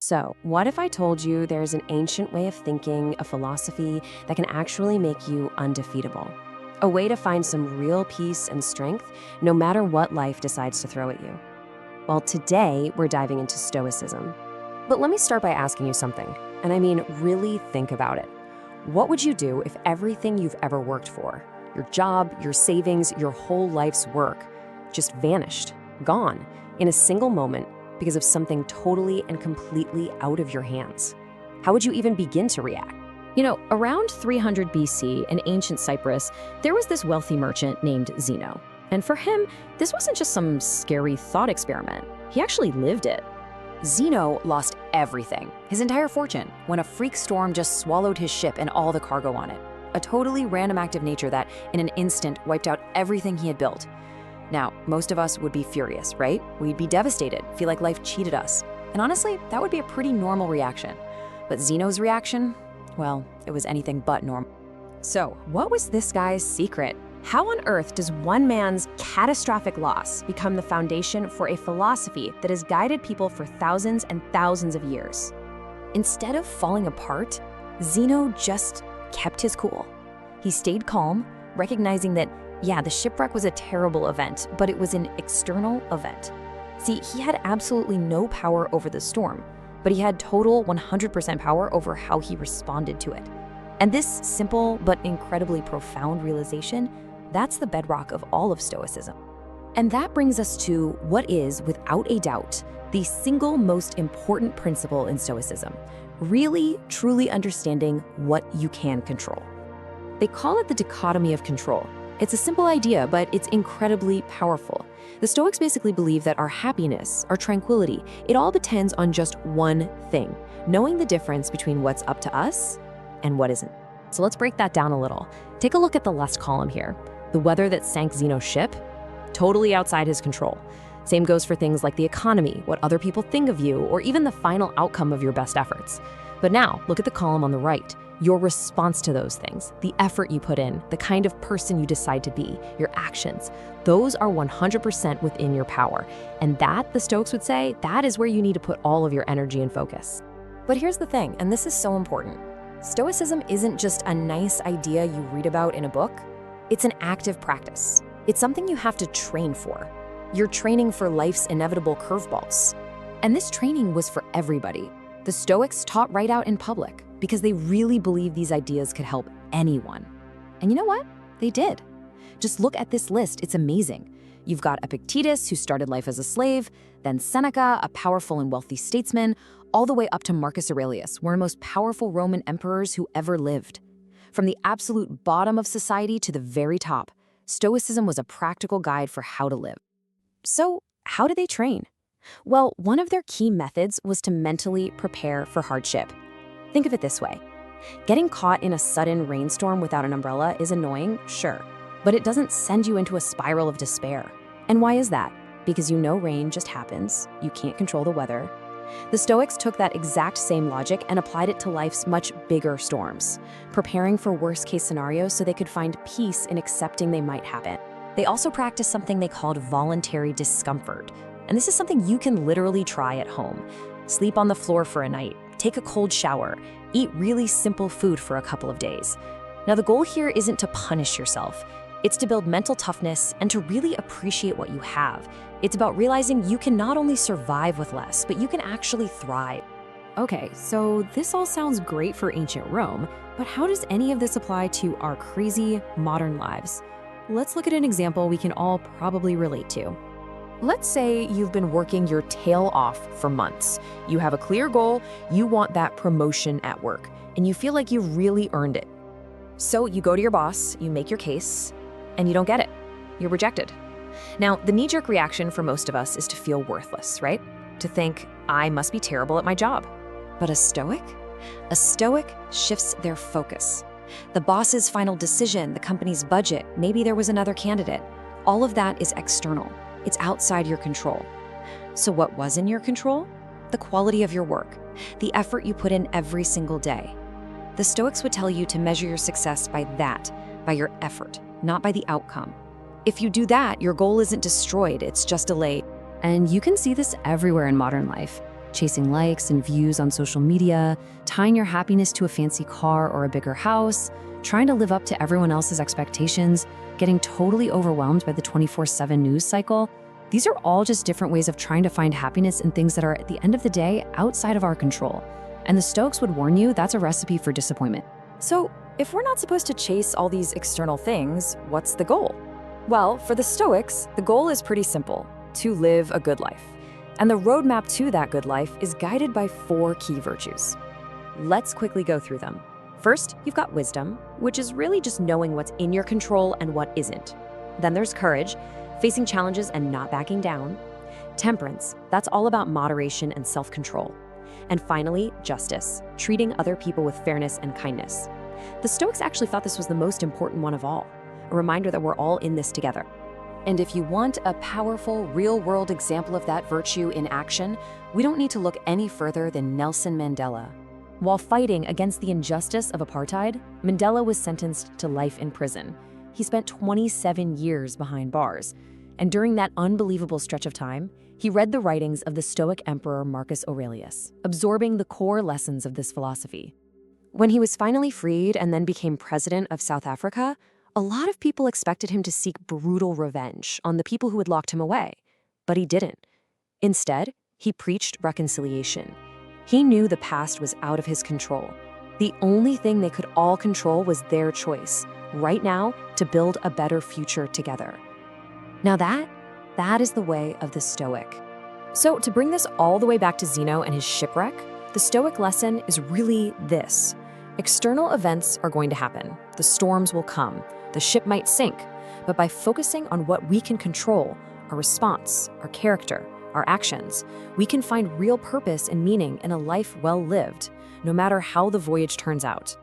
So, what if I told you there's an ancient way of thinking, a philosophy that can actually make you undefeatable? A way to find some real peace and strength no matter what life decides to throw at you. Well, today we're diving into Stoicism. But let me start by asking you something, and I mean really think about it. What would you do if everything you've ever worked for, your job, your savings, your whole life's work, just vanished, gone, in a single moment because of something totally and completely out of your hands? How would you even begin to react? Around 300 BC in ancient Cyprus, there was this wealthy merchant named Zeno. And for him, this wasn't just some scary thought experiment. He actually lived it. Zeno lost everything, his entire fortune, when a freak storm just swallowed his ship and all the cargo on it. A totally random act of nature that, in an instant, wiped out everything he had built. Now, most of us would be furious, right? We'd be devastated, feel like life cheated us. And honestly, that would be a pretty normal reaction. But Zeno's reaction? Well, it was anything but normal. So, what was this guy's secret? How on earth does one man's catastrophic loss become the foundation for a philosophy that has guided people for thousands and thousands of years? Instead of falling apart, Zeno just kept his cool. He stayed calm, recognizing that, yeah, the shipwreck was a terrible event, but it was an external event. See, he had absolutely no power over the storm, but he had total 100% power over how he responded to it. And this simple but incredibly profound realization, that's the bedrock of all of Stoicism. And that brings us to what is, without a doubt, the single most important principle in Stoicism: really, truly understanding what you can control. They call it the dichotomy of control. It's a simple idea, but it's incredibly powerful. The Stoics basically believe that our happiness, our tranquility, it all depends on just one thing: knowing the difference between what's up to us and what isn't. So let's break that down a little. Take a look at the left column here. The weather that sank Zeno's ship, totally outside his control. Same goes for things like the economy, what other people think of you, or even the final outcome of your best efforts. But now, look at the column on the right. Your response to those things, the effort you put in, the kind of person you decide to be, your actions, those are 100% within your power. And that, the Stoics would say, that is where you need to put all of your energy and focus. But here's the thing, and this is so important. Stoicism isn't just a nice idea you read about in a book. It's an active practice. It's something you have to train for. You're training for life's inevitable curveballs. And this training was for everybody. The Stoics taught right out in public because they really believed these ideas could help anyone. And you know what? They did. Just look at this list, it's amazing. You've got Epictetus, who started life as a slave, then Seneca, a powerful and wealthy statesman, all the way up to Marcus Aurelius, one of the most powerful Roman emperors who ever lived. From the absolute bottom of society to the very top, Stoicism was a practical guide for how to live. So, how do they train? Well, one of their key methods was to mentally prepare for hardship. Think of it this way. Getting caught in a sudden rainstorm without an umbrella is annoying, sure, but it doesn't send you into a spiral of despair. And why is that? Because you know rain just happens, you can't control the weather. The Stoics took that exact same logic and applied it to life's much bigger storms, preparing for worst-case scenarios so they could find peace in accepting they might happen. They also practiced something they called voluntary discomfort. And this is something you can literally try at home. Sleep on the floor for a night, take a cold shower, eat really simple food for a couple of days. Now, the goal here isn't to punish yourself. It's to build mental toughness and to really appreciate what you have. It's about realizing you can not only survive with less, but you can actually thrive. Okay, so this all sounds great for ancient Rome, but how does any of this apply to our crazy modern lives? Let's look at an example we can all probably relate to. Let's say you've been working your tail off for months. You have a clear goal, you want that promotion at work, and you feel like you've really earned it. So you go to your boss, you make your case, and you don't get it. You're rejected. Now, the knee-jerk reaction for most of us is to feel worthless, right? To think, I must be terrible at my job. But a Stoic? A Stoic shifts their focus. The boss's final decision, the company's budget, maybe there was another candidate. All of that is external. It's outside your control. So what was in your control? The quality of your work, the effort you put in every single day. The Stoics would tell you to measure your success by that, by your effort, not by the outcome. If you do that, your goal isn't destroyed, it's just delayed. And you can see this everywhere in modern life. chasing likes and views on social media, tying your happiness to a fancy car or a bigger house, trying to live up to everyone else's expectations, getting totally overwhelmed by the 24/7 news cycle. These are all just different ways of trying to find happiness in things that are, at the end of the day, outside of our control. And the Stoics would warn you that's a recipe for disappointment. So, if we're not supposed to chase all these external things, what's the goal? Well, for the Stoics, the goal is pretty simple: to live a good life. And the roadmap to that good life is guided by 4 key virtues. Let's quickly go through them. First, you've got wisdom, which is really just knowing what's in your control and what isn't. Then there's courage, facing challenges and not backing down. Temperance, that's all about moderation and self-control. And finally, justice, treating other people with fairness and kindness. The Stoics actually thought this was the most important one of all, a reminder that we're all in this together. And if you want a powerful, real-world example of that virtue in action, we don't need to look any further than Nelson Mandela. While fighting against the injustice of apartheid, Mandela was sentenced to life in prison. He spent 27 years behind bars. And during that unbelievable stretch of time, he read the writings of the Stoic emperor Marcus Aurelius, absorbing the core lessons of this philosophy. When he was finally freed and then became president of South Africa, a lot of people expected him to seek brutal revenge on the people who had locked him away. But he didn't. Instead, he preached reconciliation. He knew the past was out of his control. The only thing they could all control was their choice, right now, to build a better future together. Now that is the way of the Stoic. So to bring this all the way back to Zeno and his shipwreck, the Stoic lesson is really this. External events are going to happen. The storms will come. The ship might sink. But by focusing on what we can control, our response, our character, our actions, we can find real purpose and meaning in a life well lived, no matter how the voyage turns out.